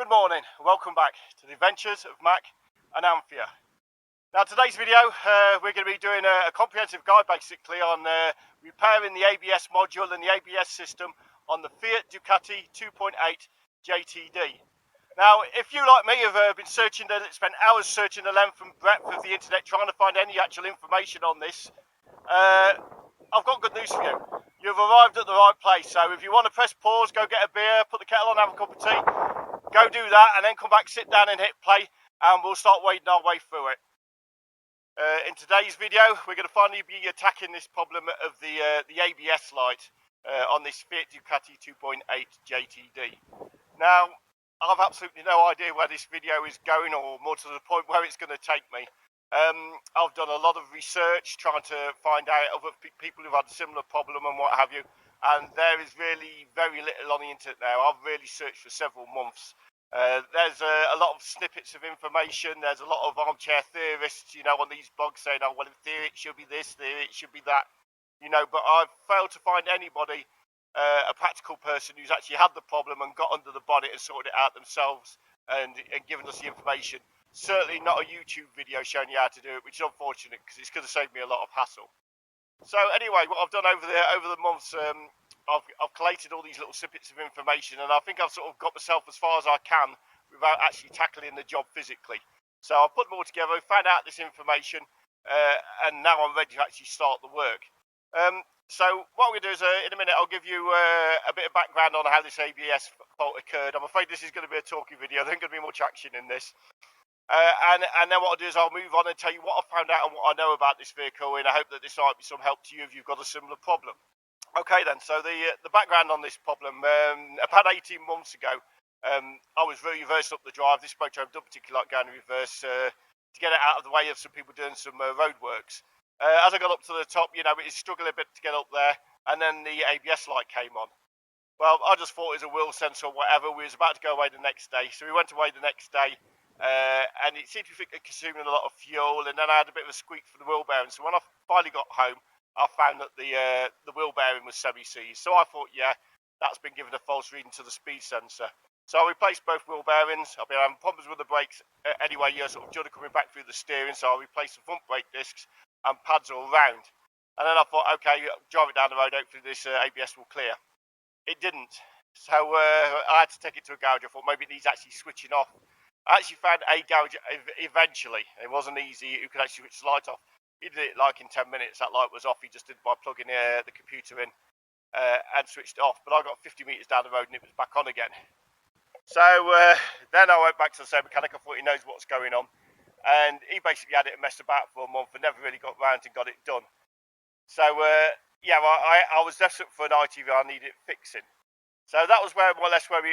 Good morning, welcome back to the Adventures of Mac Anthea. Now today's video, we're going to be doing a comprehensive guide basically on repairing the ABS module and the ABS system on the Fiat Ducato 2.8 JTD. Now if you like me have been spent hours searching the length and breadth of the internet trying to find any actual information on this, I've got good news for you. You've arrived at the right place, so if you want to press pause, go get a beer, put the kettle on, have a cup of tea, go do that, and then come back, sit down and hit play, and we'll start wading our way through it. In today's video, we're going to finally be attacking this problem of the ABS light on this Fiat Ducato 2.8 JTD. Now, I've absolutely no idea where this video is going, or more to the point, where it's going to take me. I've done a lot of research trying to find out other people who've had a similar problem and what have you, and there is really very little on the internet now. I've really searched for several months. There's a lot of snippets of information. There's a lot of armchair theorists, on these blogs saying, oh, well, in theory it should be this, theory it should be that, but I've failed to find anybody, a practical person who's actually had the problem and got under the bonnet and sorted it out themselves and given us the information. Certainly not a YouTube video showing you how to do it, which is unfortunate because it's going to save me a lot of hassle. So anyway, what I've done over the months, I've collated all these little snippets of information, and I think I've sort of got myself as far as I can without actually tackling the job physically. So I've put them all together, found out this information, and now I'm ready to actually start the work. So what we're going to do is, in a minute, I'll give you a bit of background on how this ABS fault occurred. I'm afraid this is going to be a talking video. There ain't going to be much action in this. And then what I'll do is I'll move on and tell you what I've found out and what I know about this vehicle, and I hope that this might be some help to you if you've got a similar problem. Okay then, so the background on this problem, about 18 months ago, I was reversing up the drive. This motor don't particularly like going in reverse to get it out of the way of some people doing some road works. As I got up to the top, it was struggling a bit to get up there, and then the ABS light came on. Well, I just thought it was a wheel sensor or whatever. We was about to go away the next day, so we went away the next day. And it seemed to be consuming a lot of fuel, and then I had a bit of a squeak for the wheel bearing. So when I finally got home, I found that the wheel bearing was semi-seized. So I thought, yeah, that's been given a false reading to the speed sensor. So I replaced both wheel bearings. I've been having problems with the brakes anyway, sort of judder coming back through the steering. So I replaced the front brake discs and pads all round. And then I thought, okay, drive it down the road, hopefully this ABS will clear. It didn't. So I had to take it to a garage. I thought maybe it needs actually switching off. I actually found a garage eventually. It wasn't easy. You could actually switch the light off. He did it like in 10 minutes. That light was off. He just did it by plugging the computer in and switched it off. But I got 50 metres down the road and it was back on again. So then I went back to the same mechanic. I thought he knows what's going on. And he basically had it and messed about for a month and never really got round and got it done. So yeah, I was desperate for an ITV. I needed it fixing. So that was more or less where we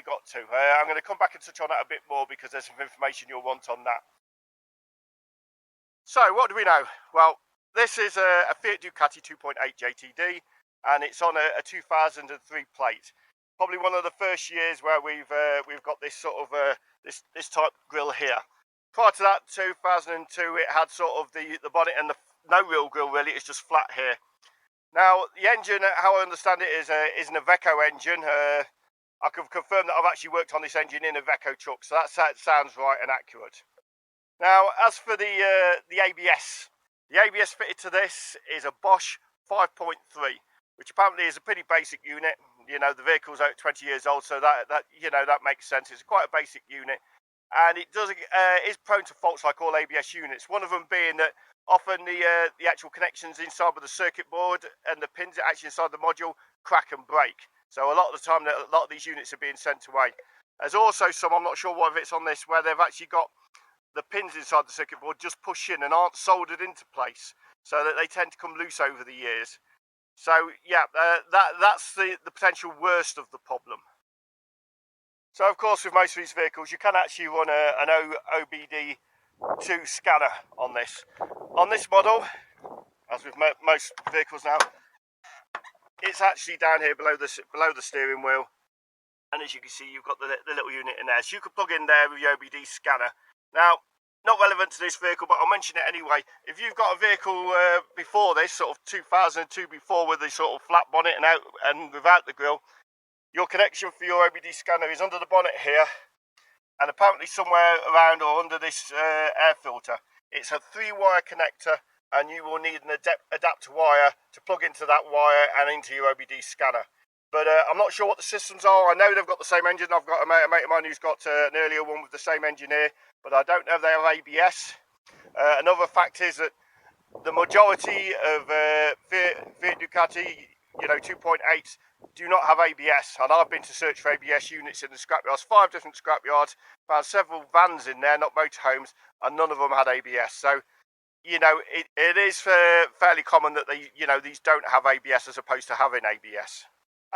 got to. I'm going to come back and touch on that a bit more because there's some information you'll want on that. So what do we know? Well, this is a Fiat Ducato 2.8 JTD, and it's on a 2003 plate. Probably one of the first years where we've got this sort of this type grille here. Prior to that, 2002, it had sort of the bonnet and no real grille really. It's just flat here. Now, the engine, how I understand it, is an Iveco engine. I can confirm that I've actually worked on this engine in a Iveco truck, so that sounds right and accurate. Now, as for the ABS, the ABS fitted to this is a Bosch 5.3, which apparently is a pretty basic unit. The vehicle's 20 years old, so that makes sense. It's quite a basic unit, and it is prone to faults like all ABS units. One of them being that often the actual connections inside with the circuit board and the pins actually inside the module crack and break. So a lot of the time, a lot of these units are being sent away. There's also some, I'm not sure whether it's on this, where they've actually got the pins inside the circuit board just push in and aren't soldered into place, so that they tend to come loose over the years. So yeah, that's the potential worst of the problem. So of course, with most of these vehicles, you can actually run an OBD2 scanner on this. On this model, as with most vehicles now, it's actually down here below the steering wheel, and as you can see, you've got the little unit in there. So you can plug in there with your OBD scanner. Now, not relevant to this vehicle, but I'll mention it anyway. If you've got a vehicle before this, sort of 2002 before, with the sort of flat bonnet and without the grille, your connection for your OBD scanner is under the bonnet here, and apparently somewhere around or under this air filter, it's a 3-wire connector, and you will need an adapter wire to plug into that wire and into your OBD scanner. But I'm not sure what the systems are. I know they've got the same engine. I've got a mate of mine who's got an earlier one with the same engineer, but I don't know if they have ABS. Another fact is that the majority of Fiat Ducato, 2.8, do not have ABS, and I've been to search for ABS units in the scrapyards, 5 different scrapyards, found several vans in there, not motorhomes, and none of them had ABS. So, it is fairly common that these don't have ABS as opposed to having ABS.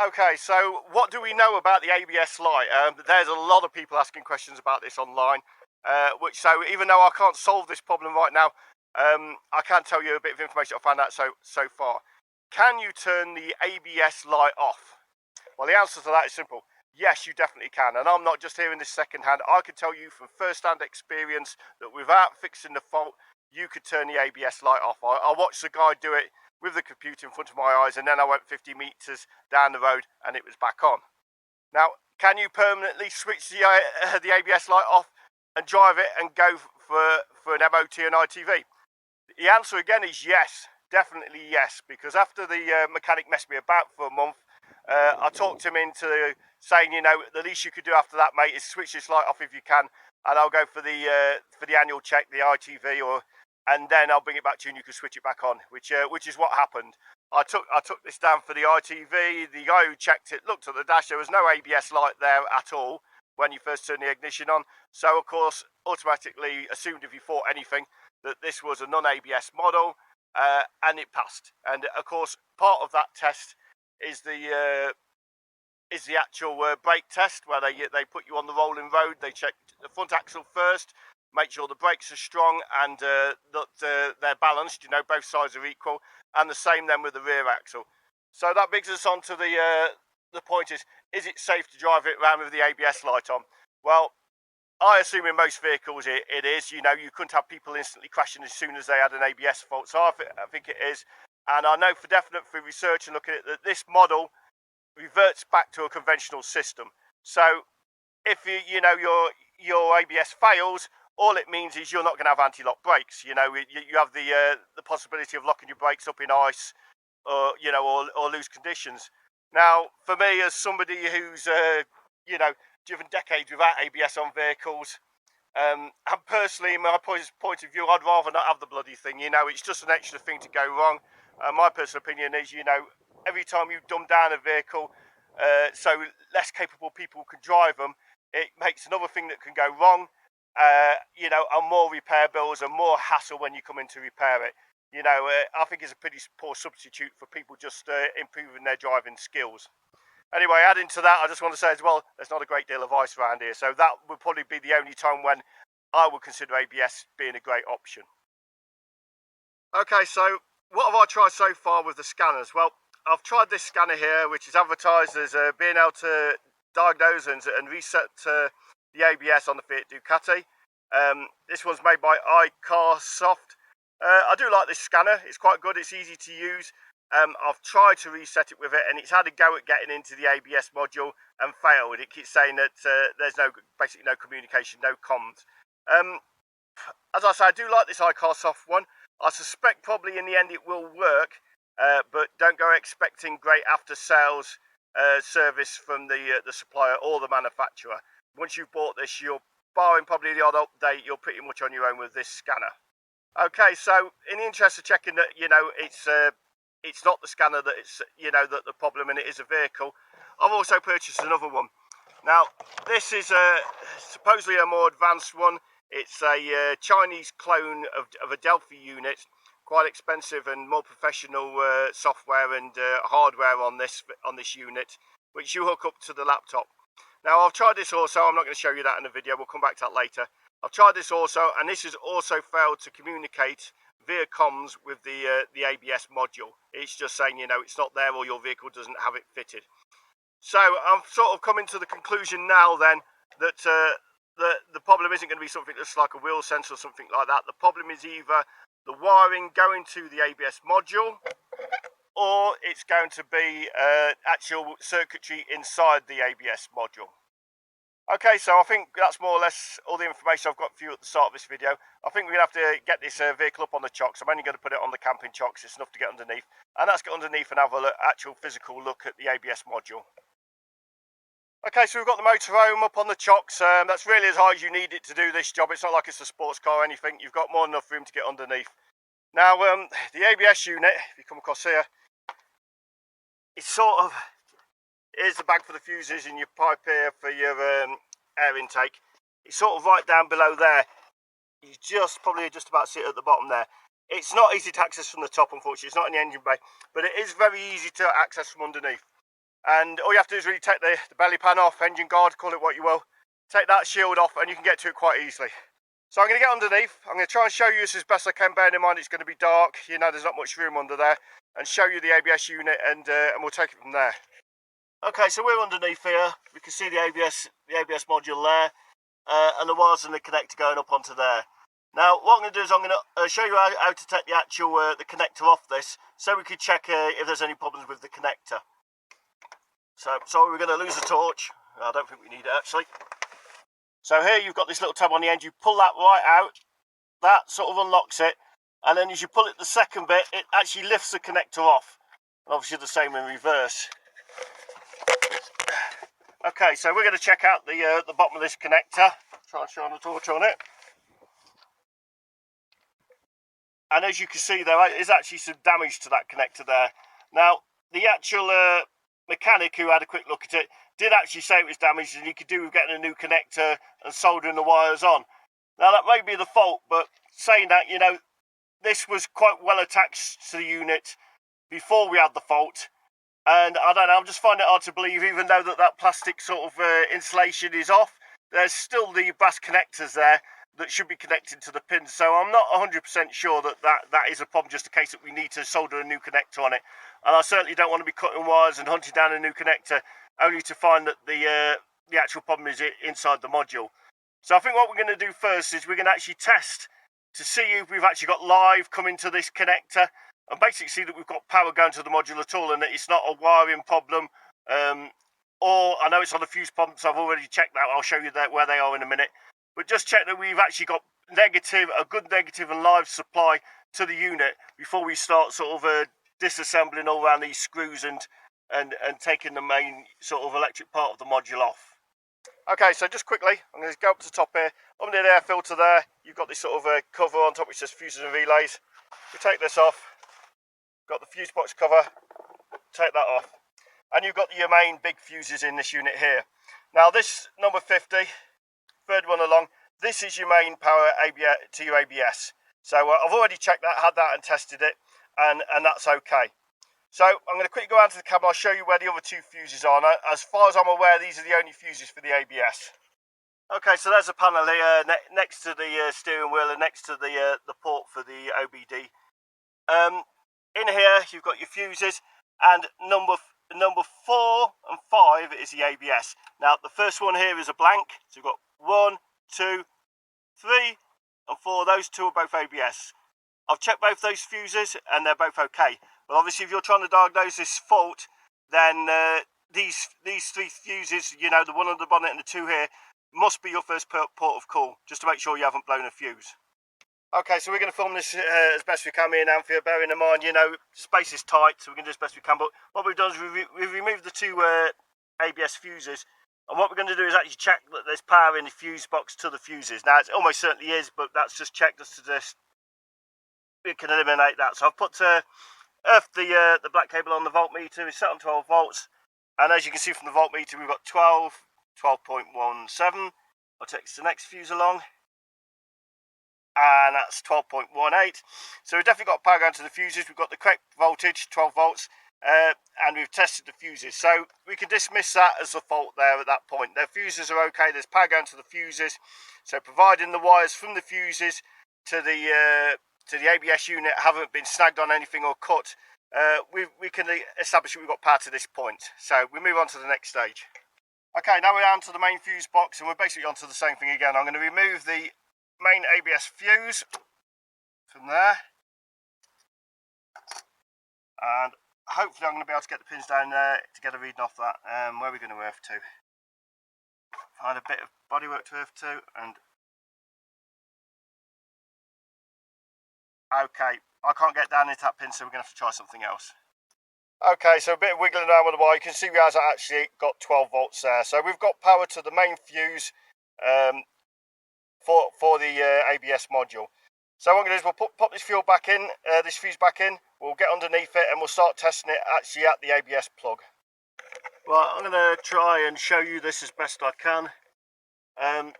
Okay, so what do we know about the ABS light? There's a lot of people asking questions about this online, so even though I can't solve this problem right now, I can tell you a bit of information I found out so far. Can you turn the ABS light off? Well, the answer to that is simple. Yes, you definitely can. And I'm not just hearing this secondhand. I can tell you from first-hand experience that without fixing the fault, you could turn the ABS light off. I watched the guy do it with the computer in front of my eyes, and then I went 50 meters down the road and it was back on. Now, can you permanently switch the ABS light off and drive it and go for an MOT and ITV? The answer again is yes, definitely yes, because after the mechanic messed me about for a month, I talked him into saying, the least you could do after that, mate, is switch this light off if you can, and I'll go for the annual check, the ITV, and then I'll bring it back to you and you can switch it back on, which is what happened. I took this down for the ITV. The guy who checked it looked at the dash. There was no ABS light there at all when you first turned the ignition on. So, of course, automatically assumed if you thought anything that this was a non-ABS model, and it passed. And, of course, part of that test is the actual brake test, where they put you on the rolling road. They check the front axle first, make sure the brakes are strong and that they're balanced, both sides are equal, and the same then with the rear axle. So that brings us on to the point is it safe to drive it around with the ABS light on? Well, I assume in most vehicles it is. You couldn't have people instantly crashing as soon as they had an ABS fault, so I think it is. And I know for definite through research and looking at it that this model reverts back to a conventional system. So if your ABS fails, all it means is you're not going to have anti-lock brakes. You have the possibility of locking your brakes up in ice, or loose conditions. Now, for me, as somebody who's driven decades without ABS on vehicles, and personally, in my point of view, I'd rather not have the bloody thing. It's just an extra thing to go wrong. My personal opinion is, every time you dumb down a vehicle, so less capable people can drive them, it makes another thing that can go wrong, and more repair bills and more hassle when you come in to repair it. I think it's a pretty poor substitute for people just improving their driving skills. Anyway, adding to that, I just want to say as well, there's not a great deal of ice around here, so that would probably be the only time when I would consider ABS being a great option. Okay, so what have I tried so far with the scanners? Well, I've tried this scanner here, which is advertised as being able to diagnose and reset the ABS on the Fiat Ducato. This one's made by iCarSoft. I do like this scanner. It's quite good. It's easy to use. I've tried to reset it with it, and it's had a go at getting into the ABS module and failed. It keeps saying that there's basically no communication, no comms. As I say, I do like this iCarSoft one. I suspect probably in the end it will work, but don't go expecting great after-sales service from the supplier or the manufacturer. Once you've bought this, barring probably the odd update, you're pretty much on your own with this scanner. Okay, so in the interest of checking that it's not the scanner that it's that the problem, and it is a vehicle, I've also purchased another one. Now this is supposedly a more advanced one. It's a Chinese clone of a Delphi unit, quite expensive and more professional software and hardware on this unit, which you hook up to the laptop. Now I've tried this also. I'm not going to show you that in the video. We'll come back to that later. I've tried this also, and this has also failed to communicate via comms with the ABS module. It's just saying, it's not there, or your vehicle doesn't have it fitted. So I'm sort of coming to the conclusion now then that the problem isn't going to be something that's like a wheel sensor or something like that. The problem is either the wiring going to the ABS module, or it's going to be actual circuitry inside the ABS module. Okay, so I think that's more or less all the information I've got for you at the start of this video. I think we're going to have to get this vehicle up on the chocks. I'm only going to put it on the camping chocks. It's enough to get underneath. And let's get underneath and have an actual physical look at the ABS module. Okay, so we've got the motorhome up on the chocks. That's really as high as you need it to do this job. It's not like it's a sports car or anything. You've got more than enough room to get underneath. Now, the ABS unit, if you come across here, it's sort of... Here's the bag for the fuses and your pipe here for your air intake. It's sort of right down below there. You probably just about see it at the bottom there. It's not easy to access from the top, unfortunately. It's not in the engine bay, but it is very easy to access from underneath. And all you have to do is really take the belly pan off, engine guard, call it what you will. Take that shield off and you can get to it quite easily. So I'm going to get underneath. I'm going to try and show you this as best I can, bearing in mind it's going to be dark. You know, there's not much room under there. And show you the ABS unit and we'll take it from there. Okay, so we're underneath here. We can see the ABS module there, and the wires and the connector going up onto there. Now, what I'm going to do is I'm going to show you how to take the actual the connector off this, so we can check if there's any problems with the connector. So, sorry, we're going to lose the torch. I don't think we need it actually. So here you've got this little tab on the end. You pull that right out. That sort of unlocks it, and then as you pull it the second bit, it actually lifts the connector off. And obviously the same in reverse. Okay, so we're going to check out the bottom of this connector. Try and shine the torch on it. And as you can see, there is actually some damage to that connector there. Now, the actual mechanic who had a quick look at it did actually say it was damaged and you could do with getting a new connector and soldering the wires on. Now, that may be the fault, but saying that, you know, this was quite well attached to the unit before we had the fault. And I don't know, I'm just finding it hard to believe, even though that plastic sort of insulation is off, there's still the brass connectors there that should be connected to the pins. So I'm not 100% sure that is a problem, just a case that we need to solder a new connector on it. And I certainly don't want to be cutting wires and hunting down a new connector, only to find that the actual problem is inside the module. So I think what we're going to do first is we're going to actually test to see if we've actually got live coming to this connector, and basically see that we've got power going to the module at all and that it's not a wiring problem. Or I know it's on the fuse pumps, I've already checked that. I'll show you where they are in a minute. But just check that we've actually got a good negative and live supply to the unit before we start sort of disassembling all around these screws and taking the main sort of electric part of the module off. Okay, so just quickly, I'm going to go up to the top here. Under the air filter there, you've got this sort of cover on top which says fuses and relays. We take this off. Got the fuse box cover, take that off, and you've got your main big fuses in this unit here. Now this number 50, third one along, this is your main power to your ABS. So I've already checked that, had that and tested it, and that's okay. So I'm going to quickly go out to the camera, I'll show you where the other two fuses are. Now, as far as I'm aware, these are the only fuses for the ABS. Okay, so there's a panel here next to the steering wheel and next to the port for the OBD. In here, you've got your fuses, and number 4 and 5 is the ABS. Now, the first one here is a blank, so you've got 1, 2, 3, and 4. Those two are both ABS. I've checked both those fuses, and they're both okay. But obviously, if you're trying to diagnose this fault, then these 3 fuses, you know, the one on the bonnet and the 2 here, must be your first port of call, just to make sure you haven't blown a fuse. Okay, so we're going to film this as best we can, me and Anthea, bearing in mind, you know, space is tight, so we can do as best we can. But what we've done is we've removed the 2 ABS fuses, and what we're going to do is actually check that there's power in the fuse box to the fuses. Now, it almost certainly is, but that's just checked us to this. We can eliminate that. So I've put earthed the black cable on the voltmeter. It's set on 12 volts, and as you can see from the voltmeter, we've got 12.17. I'll take the next fuse along, and that's 12.18. So we've definitely got power going to the fuses. We've got the correct voltage, 12 volts, and we've tested the fuses. So we can dismiss that as a fault there at that point. The fuses are okay, there's power going to the fuses. So providing the wires from the fuses to the ABS unit haven't been snagged on anything or cut, we can establish that we've got power to this point. So we move on to the next stage. Okay, now we're down to the main fuse box, and we're basically onto the same thing again. I'm going to remove the main ABS fuse from there, and hopefully I'm going to be able to get the pins down there to get a reading off that. Where are we going to earth to? and a bit of bodywork to earth to, and okay, I can't get down into that pin, so we're going to have to try something else. Okay, so a bit of wiggling around with the wire. You can see we has actually got 12 volts there. So we've got power to the main fuse for the ABS module. So what we're going to do is we'll pop this fuse back in, we'll get underneath it and we'll start testing it actually at the ABS plug. Right, I'm going to try and show you this as best I can. I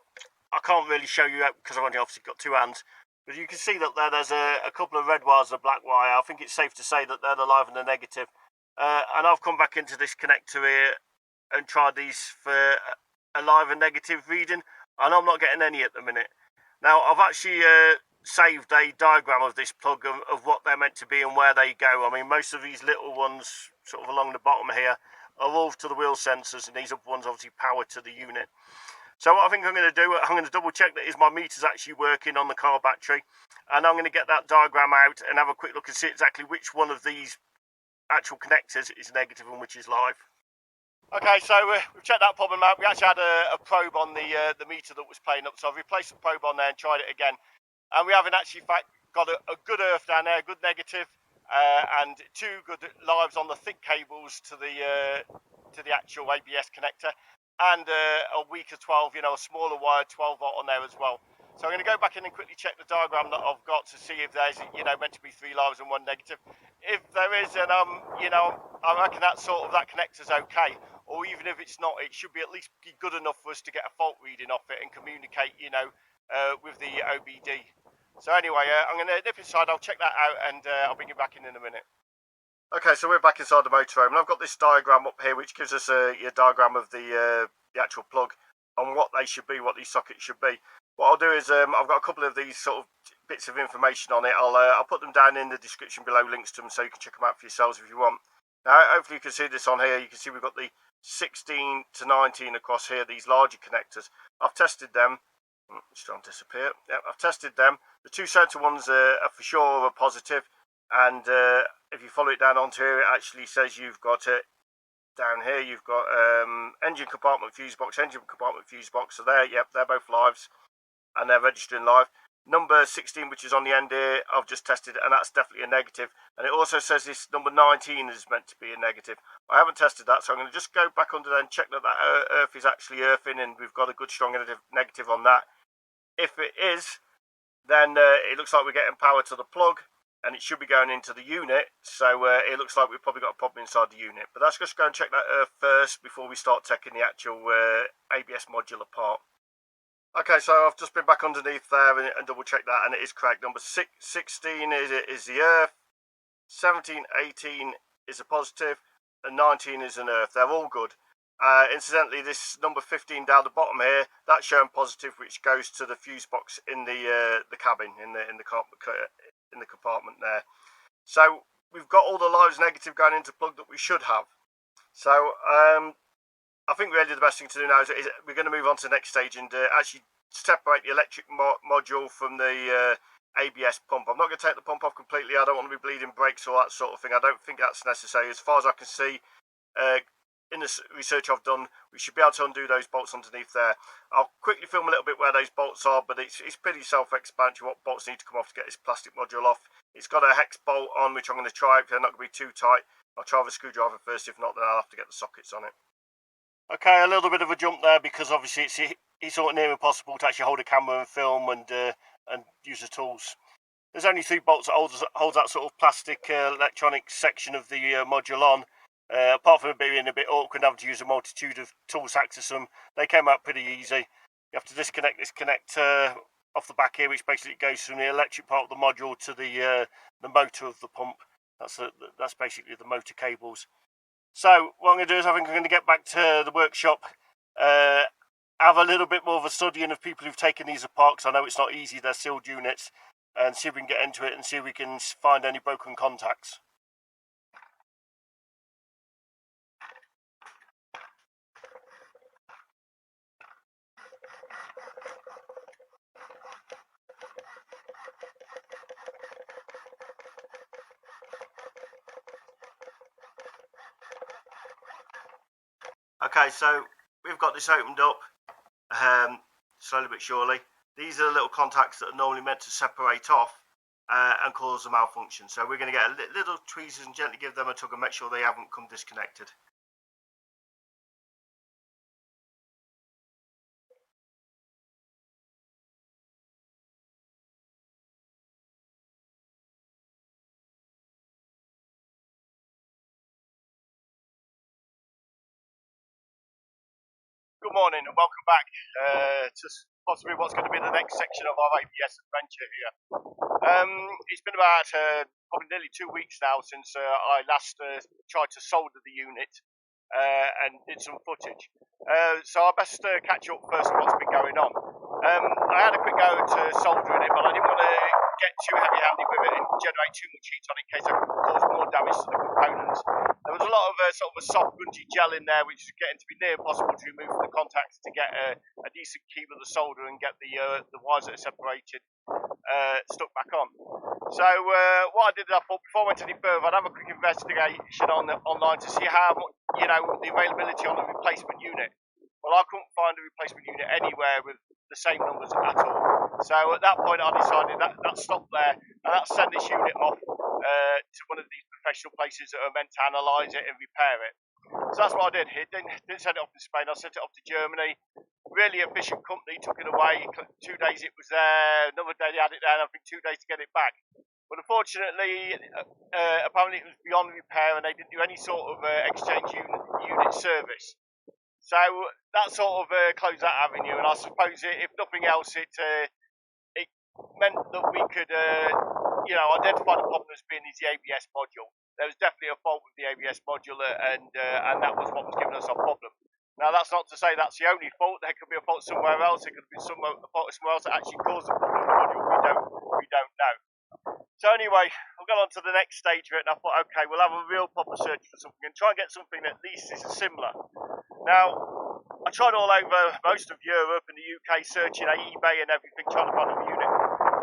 can't really show you that because I've only obviously got two hands. But you can see that there's a couple of red wires and a black wire. I think it's safe to say that they're the live and the negative. And I've come back into this connector here and tried these for a live and negative reading, and I'm not getting any at the minute. Now, I've actually saved a diagram of this plug of what they're meant to be and where they go. I mean, most of these little ones sort of along the bottom here are all to the wheel sensors, and these upper ones obviously power to the unit. So what I think I'm going to do, I'm going to double check that my meter's actually working on the car battery, and I'm going to get that diagram out and have a quick look and see exactly which one of these actual connectors is negative and which is live. Okay, so we've checked that problem out. We actually had a probe on the meter that was playing up, so I've replaced the probe on there and tried it again, and we haven't actually got a good earth down there, a good negative, and two good lives on the thick cables to the actual ABS connector, and a weaker 12, a smaller wire 12 volt on there as well. So I'm going to go back in and quickly check the diagram that I've got to see if there's, meant to be three lives and one negative. If there is, and I reckon that connector's okay. Or even if it's not, it should be at least be good enough for us to get a fault reading off it and communicate, with the OBD. So anyway, I'm going to nip inside. I'll check that out, and I'll bring you back in a minute. Okay, so we're back inside the motorhome, and I've got this diagram up here, which gives us a diagram of the actual plug on what they should be, what these sockets should be. What I'll do is I've got a couple of these sort of bits of information on it. I'll put them down in the description below, links to them, so you can check them out for yourselves if you want. Now, hopefully you can see this on here. You can see we've got the 16 to 19 across here, these larger connectors. I've tested them. It's trying to disappear. Yeah, I've tested them. The two centre ones are for sure positive, and if you follow it down onto here, it actually says you've got it down here. You've got engine compartment fuse box, engine compartment fuse box. So there, yep, they're both lives, and they're registering live. Number 16, which is on the end here, I've just tested it, and that's definitely a negative. And it also says this number 19 is meant to be a negative. I haven't tested that, so I'm going to just go back under there and check that earth is actually earthing, and we've got a good strong negative on that. If it is, then it looks like we're getting power to the plug, and it should be going into the unit. So it looks like we've probably got a problem inside the unit. But let's just go and check that earth first before we start taking the actual ABS module apart. Okay, so I've just been back underneath there and double checked that, and it is correct. Number 16 is the earth, 17, 18 is a positive, and 19 is an earth. They're all good. Incidentally, this number 15 down the bottom here, that's showing positive, which goes to the fuse box in the cabin, in the compartment there. So we've got all the lives negative going into plug that we should have. So I think really the best thing to do now is we're going to move on to the next stage and actually separate the electric module from the ABS pump. I'm not going to take the pump off completely. I don't want to be bleeding brakes or that sort of thing. I don't think that's necessary. As far as I can see, in the research I've done, we should be able to undo those bolts underneath there. I'll quickly film a little bit where those bolts are, but it's pretty self-explanatory what bolts need to come off to get this plastic module off. It's got a hex bolt on, which I'm going to try if they're not going to be too tight. I'll try with a screwdriver first. If not, then I'll have to get the sockets on it. Okay, a little bit of a jump there because obviously it's sort of near impossible to actually hold a camera and film and use the tools. There's only 3 bolts that holds that sort of plastic electronic section of the module on. Apart from it being a bit awkward having to use a multitude of tools to access them, they came out pretty easy. You have to disconnect this connector off the back here, which basically goes from the electric part of the module to the motor of the pump. That's basically the motor cables. So what I'm going to do is I think I'm going to get back to the workshop, have a little bit more of a studying of people who've taken these apart, because I know it's not easy, they're sealed units, and see if we can get into it and see if we can find any broken contacts. Okay, so we've got this opened up. slowly but surely. These are the little contacts that are normally meant to separate off and cause a malfunction. So we're going to get a little tweezers and gently give them a tug and make sure they haven't come disconnected. Good morning and welcome back to possibly what's going to be the next section of our ABS adventure here. It's been about probably nearly 2 weeks now since I last tried to solder the unit and did some footage. So I best catch up first on what's been going on. I had a quick go to soldering it, but I didn't want to get too heavy-handed with it and generate too much heat on it in case I could cause more damage to the components. There was a lot of sort of a soft grungy gel in there, which is getting to be near impossible to remove from the contacts to get a decent keep of the solder and get the wires that are separated stuck back on. So what I did, I thought before I went any further, I'd have a quick investigation online to see how, the availability on the replacement unit. Well, I couldn't find a replacement unit anywhere with the same numbers at all. So at that point, I decided that stopped there, and that's send this unit off to one of these professional places that are meant to analyse it and repair it. So that's what I did. Didn't send it off to Spain. I sent it off to Germany. Really efficient company, took it away. 2 days it was there. Another day they had it there, and I think 2 days to get it back. But unfortunately, apparently it was beyond repair, and they didn't do any sort of exchange unit service. So that sort of closed that avenue, and I suppose if nothing else, it meant that we could, identify the problem as being the ABS module. There was definitely a fault with the ABS module, and that was what was giving us our problem. Now, that's not to say that's the only fault. There could be a fault somewhere else. It could be a fault somewhere else that actually caused the problem with the module. We don't know. So anyway, I've gone on to the next stage of it, and I thought, okay, we'll have a real proper search for something and try and get something that at least is similar. Now, I tried all over most of Europe and the UK, searching at eBay and everything, trying to find a unit,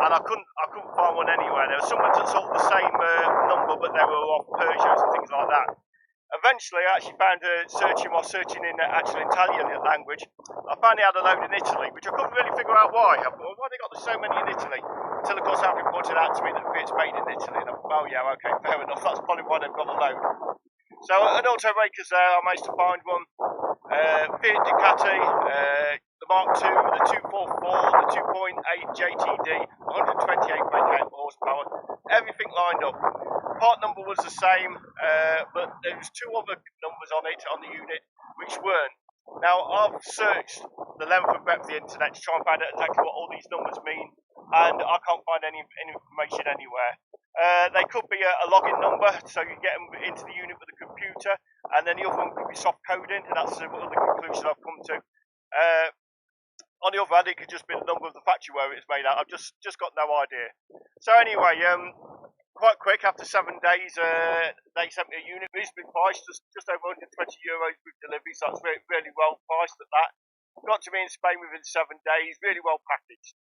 and I couldn't find one anywhere. There was some that sort of the same number, but they were off Peugeots and things like that. Eventually, I actually found while searching in actual Italian language, I found they had a load in Italy, which I couldn't really figure out why. I thought, well, why they got so many in Italy? Until, of course, Alfie pointed out to me that it's made in Italy, and I thought, oh yeah, okay, fair enough. That's probably why they've got a load. So at Auto Makers there, I managed to find one. Fiat Ducato, the Mark II, the 244, the 2.8 JTD, 128 brake horsepower, everything lined up. Part number was the same, but there was two other numbers on it, on the unit, which weren't. Now, I've searched the length and breadth of the internet to try and find out exactly what all these numbers mean, and I can't find any information anywhere. They could be a login number, so you get them into the unit with a computer, and then the other one could be soft coding, and that's the conclusion I've come to. On the other hand, it could just be the number of the factory where it's made out. I've just got no idea. So anyway, quite quick, after 7 days, they sent me a unit, reasonably priced, just over 120 euros with delivery, so that's really, really well priced at that. Got to me in Spain within 7 days, really well packaged.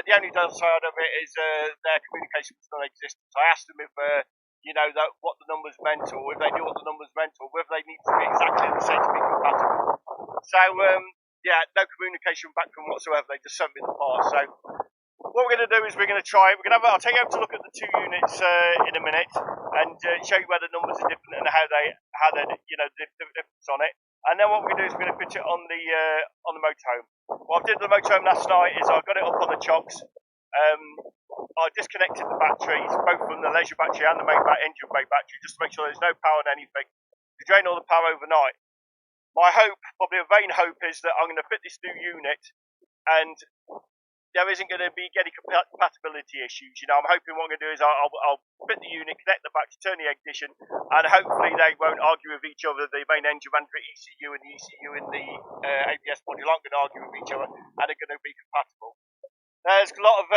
The only downside of it is their communication was non-existent. So I asked them if, what the numbers meant, or if they knew what the numbers meant, or whether they needed to be exactly the same to be compatible. So, no communication back from whatsoever. They just sent me the parts. So what we're going to do is we're going to try it. I'll take you over to look at the two units in a minute and show you where the numbers are different and how the difference on it. And then what we're going to do is we're going to fit it on the motorhome. What I did with the motorhome last night is I got it up on the chocks. I disconnected the batteries, both from the leisure battery and the main engine brake battery, just to make sure there's no power on anything, to drain all the power overnight. My hope, probably a vain hope, is that I'm going to fit this new unit and there isn't going to be any compatibility issues. I'm hoping what I'm going to do is I'll fit the unit, connect the battery, turn the ignition, and hopefully they won't argue with each other. The main engine management ECU and the ECU in the ABS module aren't going to argue with each other, and they're going to be compatible. There's a lot of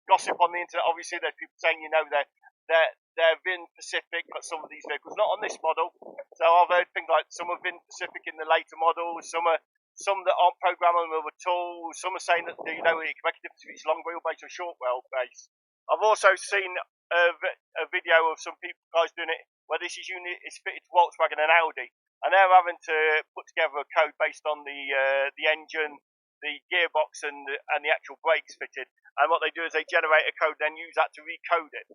gossip on the internet. Obviously, there's people saying, they're VIN Pacific, but some of these vehicles, not on this model. So I've heard things like some are VIN Pacific in the later models, some that aren't programmable at all. Some are saying that it can make a difference if it's long wheelbase or short wheelbase. I've also seen a video of some guys doing it where this unit is fitted to Volkswagen and Audi, and they're having to put together a code based on the engine, the gearbox and the actual brakes fitted. And what they do is they generate a code, then use that to recode it.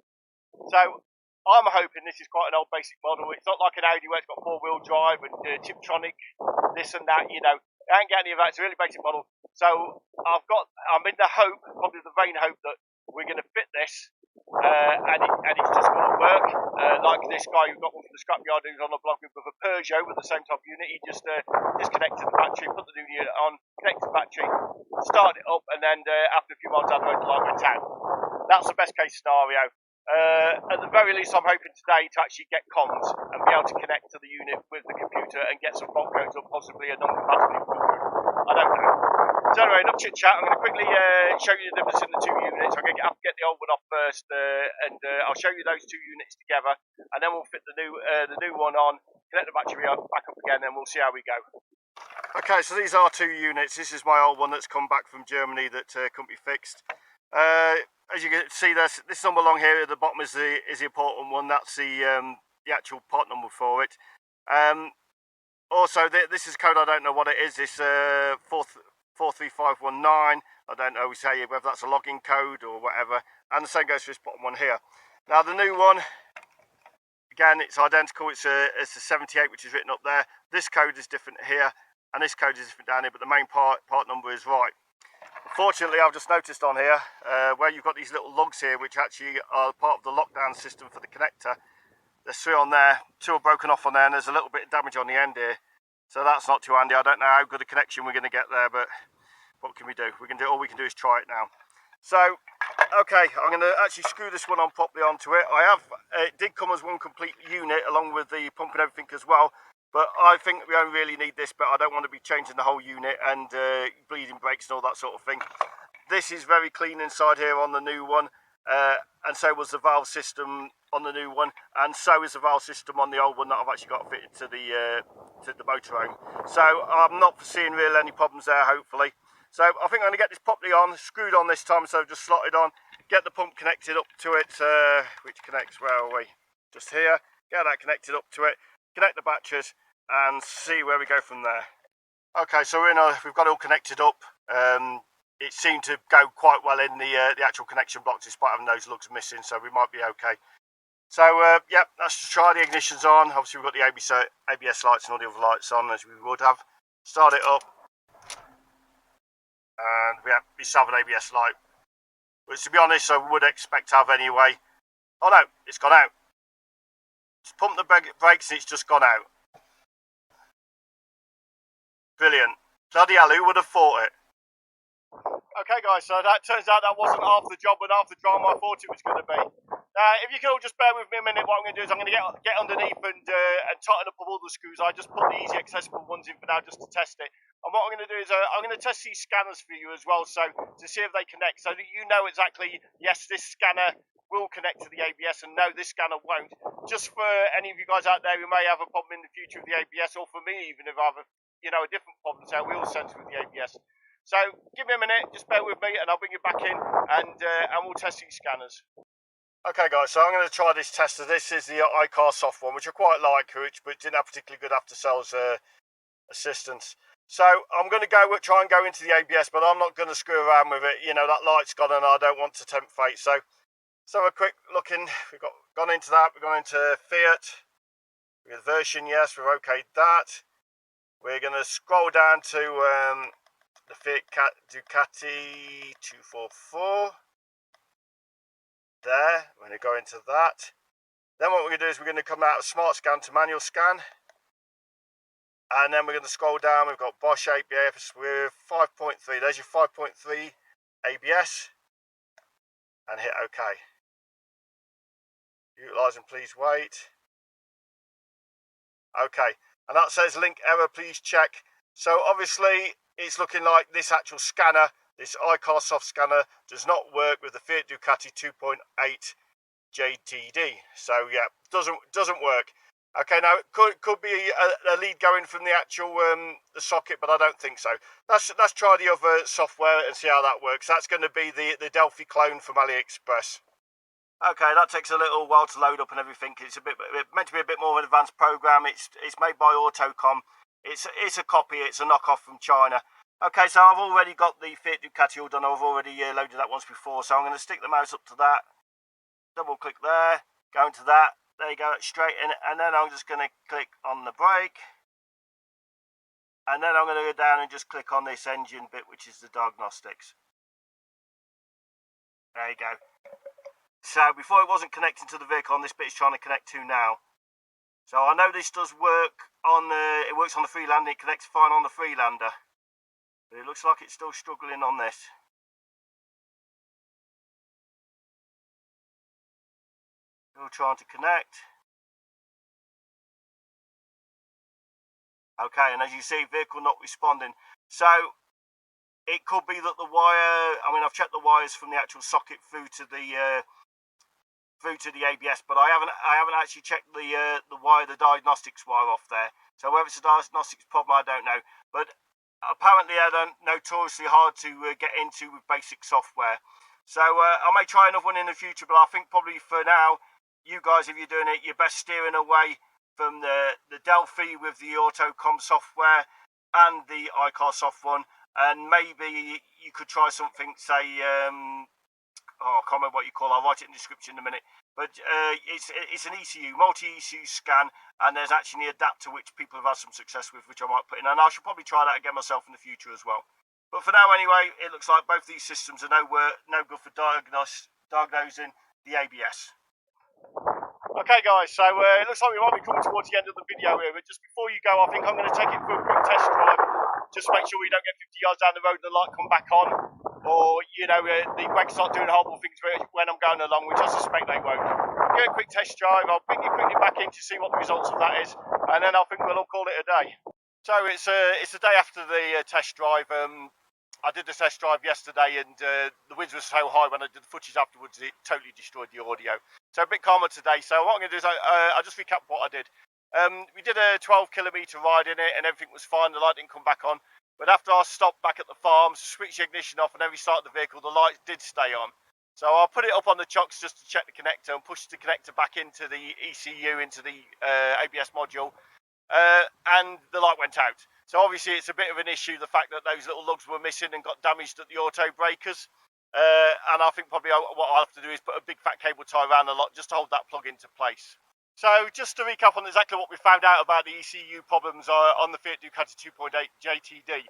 So I'm hoping this is quite an old basic model. It's not like an Audi where it's got 4-wheel drive and Tiptronic, this and that, you know. I ain't got any of that. It's a really basic model. So I'm in the hope, probably the vain hope, that we're going to fit this and it's just going to work. Like this guy who got one from the scrapyard who's on the blog with a Peugeot with the same type of unit. He just disconnected the battery, put the new unit on, connected the battery, started it up, and then after a few miles down the road, the light went out. That's the best case scenario. At the very least, I'm hoping today to actually get comms and be able to connect to the unit with the computer and get some fault codes or possibly a non-compatible computer. I don't know. So anyway, enough chit chat. I'm going to quickly show you the difference in the two units. I'm going to have to get the old one off first, and I'll show you those two units together, and then we'll fit the new one on, connect the battery back up again, and we'll see how we go. Okay, so these are two units. This is my old one that's come back from Germany that couldn't be fixed. As you can see, this number along here at the bottom is the important one. That's the actual part number for it. Also, this is code. I don't know what it is. It's 43519. I don't know. We say whether that's a login code or whatever. And the same goes for this bottom one here. Now the new one, again, it's identical. It's a 78, which is written up there. This code is different here, and this code is different down here. But the main part number is right. Unfortunately, I've just noticed on here where you've got these little lugs here, which actually are part of the lockdown system for the connector. There's 3 on there, 2 are broken off on there, and there's a little bit of damage on the end here. So that's not too handy. I don't know how good a connection we're going to get there, but what can we do? All we can do is try it now. So, okay, I'm going to actually screw this one on properly onto it. It did come as one complete unit along with the pump and everything as well. But I think we only really need this bit. I don't want to be changing the whole unit and bleeding brakes and all that sort of thing. This is very clean inside here on the new one, and so was the valve system on the new one, and so is the valve system on the old one that I've actually got fitted to the motorhome. So I'm not foreseeing really any problems there, hopefully. So I think I'm going to get this properly on, screwed on this time, so just slotted on, get the pump connected up to it, which connects, where are we? Just here. Get that connected up to it. Connect the batteries and see where we go from there. Okay, so we've got it all connected up. It seemed to go quite well in the actual connection blocks despite having those lugs missing, so we might be okay. So yeah, let's just try. The ignition's on. Obviously we've got the ABS lights and all the other lights on as we would have. Start it up, and we just have an ABS light, which to be honest I would expect to have anyway. Oh no, it's gone out. Just pump the brakes and it's just gone out. Brilliant. Bloody hell, who would have thought it? Okay guys, so that turns out that wasn't half the job and half the drama I thought it was going to be. If you can all just bear with me a minute, what I'm going to do is I'm going to get underneath and tighten up all the screws. I just put the easy accessible ones in for now just to test it. And what I'm going to do is I'm going to test these scanners for you as well, so to see if they connect, so that you know exactly, yes, this scanner will connect to the ABS, and no, this scanner won't. Just for any of you guys out there who may have a problem in the future with the ABS, or for me even if I have a different problem to how we all sense with the ABS. So give me a minute, just bear with me, and I'll bring you back in, and we'll test these scanners. Okay guys, so I'm going to try this tester. This is the iCar soft one, which I quite like, but didn't have particularly good after sales assistance. So I'm going to try and go into the ABS, but I'm not going to screw around with it. You know, that light's gone and I don't want to tempt fate. So a quick look in. We've gone into that. We've gone into Fiat. With version, yes, we've okayed that. We're going to scroll down to the Fiat Ducato 2.8. There, we're going to go into that. Then what we're going to do is we're going to come out of smart scan to manual scan. And then we're going to scroll down. We've got Bosch ABS with 5.3. There's your 5.3 ABS. And hit OK. Utilise and please wait. OK. And that says link error, please check. So obviously it's looking like this actual scanner, this iCar soft scanner, does not work with the Fiat Ducato 2.8 JTD. So yeah, doesn't work. Okay, now it could be a lead going from the actual the socket, but I don't think so. Let's try the other software and see how that works. That's going to be the Delphi clone from AliExpress. Okay, that takes a little while to load up and everything. It's meant to be a bit more of an advanced program. It's made by Autocom. It's a copy. It's a knockoff from China. Okay, so I've already got the Fiat Ducato all done. I've already loaded that once before, so I'm going to stick the mouse up to that, double click there, go into that, there you go, straight in, and then I'm just going to click on the brake, and then I'm going to go down and just click on this engine bit, which is the diagnostics. There you go. So before it wasn't connecting to the vehicle, on this bit it's trying to connect to now. So I know this does work on it works on the Freelander, it connects fine on the Freelander. But it looks like it's still struggling on this. Still trying to connect. Okay, and as you see, vehicle not responding. So it could be that the wire, I mean, I've checked the wires from the actual socket through to the ABS, but I haven't actually checked the diagnostics wire off there. So whether it's a diagnostics problem, I don't know. But apparently they're notoriously hard to get into with basic software. So I may try another one in the future, but I think probably for now, you guys, if you're doing it, you're best steering away from the Delphi with the AutoCom software and the iCar soft one, and maybe you could try something, say, I can't remember what you call it. I'll write it in the description in a minute. But it's an ECU, multi-ECU scan, and there's actually an adapter which people have had some success with, which I might put in, and I should probably try that again myself in the future as well. But for now, anyway, it looks like both these systems are no good for diagnosing the ABS. Okay, guys, so it looks like we might be coming towards the end of the video here, but just before you go, I think I'm going to take it for a quick test drive, just to make sure we don't get 50 yards down the road and the light come back on, or, you know, the brakes start doing horrible things when I'm going along, which I suspect they won't. I'll get a quick test drive, I'll bring you quickly back in to see what the results of that is, and then I think we'll all call it a day. So it's the day after the test drive. I did the test drive yesterday, and the winds were so high when I did the footage afterwards, it totally destroyed the audio. So a bit calmer today. So what I'm going to do is I'll just recap what I did. We did a 12-kilometre ride in it, and everything was fine. The light didn't come back on. But after I stopped back at the farm, switched the ignition off, and then restarted the vehicle, the lights did stay on. So I'll put it up on the chocks just to check the connector and push the connector back into the ECU, into the ABS module. And the light went out. So obviously it's a bit of an issue, the fact that those little lugs were missing and got damaged at the auto breakers. And I think probably what I'll have to do is put a big fat cable tie around the lot just to hold that plug into place. So just to recap on exactly what we found out about the ECU problems on the Fiat Ducato 2.8 JTD.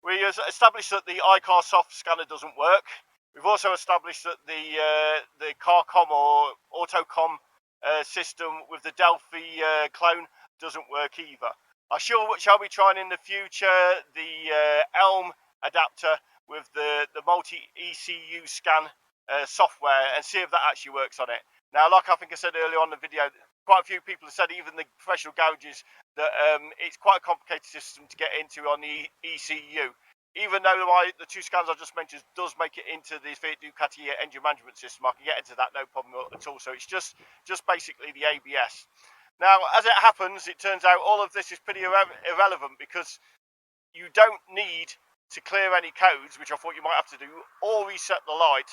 We established that the iCar soft scanner doesn't work. We've also established that the CarCom or AutoCom system with the Delphi clone doesn't work either. I shall be trying in the future the Elm adapter with the multi-ECU scan software and see if that actually works on it. Now, like I think I said earlier on in the video, quite a few people have said, even the professional garages, that it's quite a complicated system to get into on the ECU. Even though the two scans I just mentioned does make it into the Fiat Ducato engine management system, I can get into that no problem at all. So it's just basically the ABS. Now, as it happens, it turns out all of this is pretty irrelevant, because you don't need to clear any codes, which I thought you might have to do, or reset the light,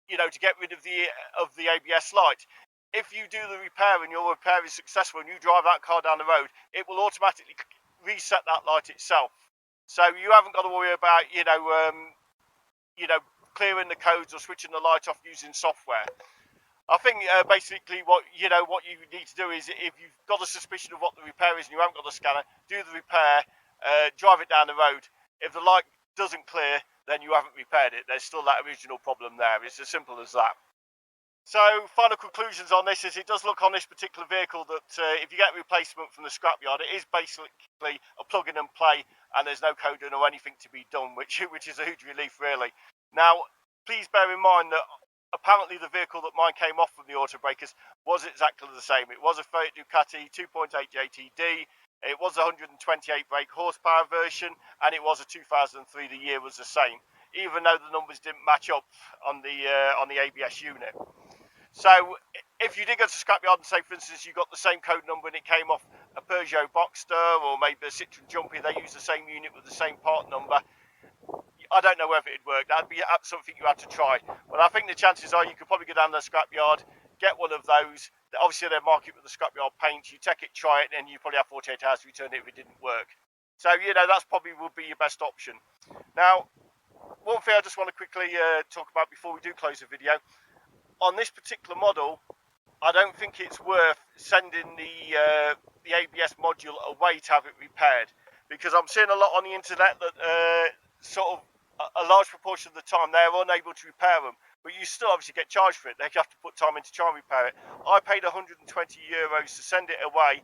you know, to get rid of the ABS light. If you do the repair and your repair is successful and you drive that car down the road, it will automatically reset that light itself. So you haven't got to worry about, you know, clearing the codes or switching the light off using software. I think basically what you need to do is, if you've got a suspicion of what the repair is and you haven't got the scanner, do the repair, drive it down the road. If the light doesn't clear, then you haven't repaired it. There's still that original problem there. It's as simple as that. So final conclusions on this is, it does look on this particular vehicle that if you get a replacement from the scrapyard, it is basically a plug in and play, and there's no coding or anything to be done, which is a huge relief, really. Now, please bear in mind that apparently the vehicle that mine came off from the auto breakers was exactly the same. It was a Fiat Ducato 2.8 JTD. It was a 128 brake horsepower version, and it was a 2003. The year was the same, even though the numbers didn't match up on the ABS unit. So if you did go to scrapyard and say, for instance, you got the same code number and it came off a Peugeot Boxster or maybe a Citroen Jumpy, they use the same unit with the same part number, I don't know whether it'd work. That'd be something you had to try. But I think the chances are you could probably go down to the scrapyard, get one of those. Obviously, they're market with the scrapyard paint. You take it, try it, and you probably have 48 hours to return it if it didn't work. So, you know, that's probably would be your best option. Now, one thing I just want to quickly talk about before we do close the video. On this particular model, I don't think it's worth sending the ABS module away to have it repaired, because I'm seeing a lot on the internet that sort of a large proportion of the time they're unable to repair them, but you still obviously get charged for it. They have to put time in to try and repair it. I paid €120 to send it away,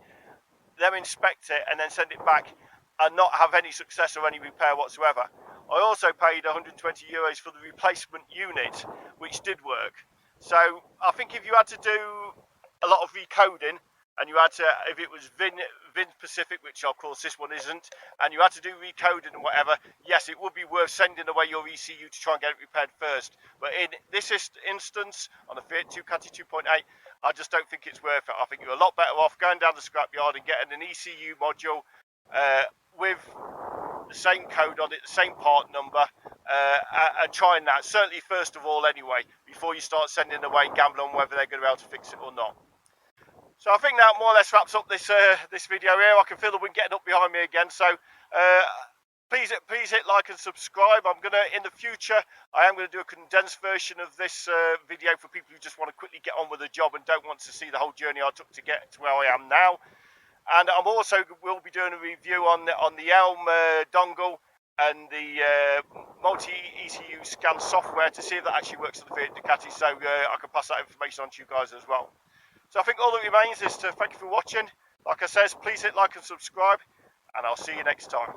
them inspect it and then send it back and not have any success or any repair whatsoever. I also paid €120 for the replacement unit, which did work. So I think if you had to do a lot of recoding, and you had to, if it was VIN specific, which of course this one isn't, and you had to do recoding and whatever, yes, it would be worth sending away your ECU to try and get it repaired first. But in this instance, on the Fiat Ducato 2.8, I just don't think it's worth it. I think you're a lot better off going down the scrapyard and getting an ECU module with the same code on it, the same part number, and trying that, certainly first of all anyway, before you start sending away and gambling on whether they're going to be able to fix it or not. So I think that more or less wraps up this video here. I can feel the wind getting up behind me again, so please hit like and subscribe. I'm going to, in the future, I am going to do a condensed version of this video for people who just want to quickly get on with the job and don't want to see the whole journey I took to get to where I am now. And I'm also will be doing a review on the Elm dongle and the multi-ECU scan software to see if that actually works on the Fiat Ducati, so I can pass that information on to you guys as well. So I think all that remains is to thank you for watching. Like I said, please hit like and subscribe, and I'll see you next time.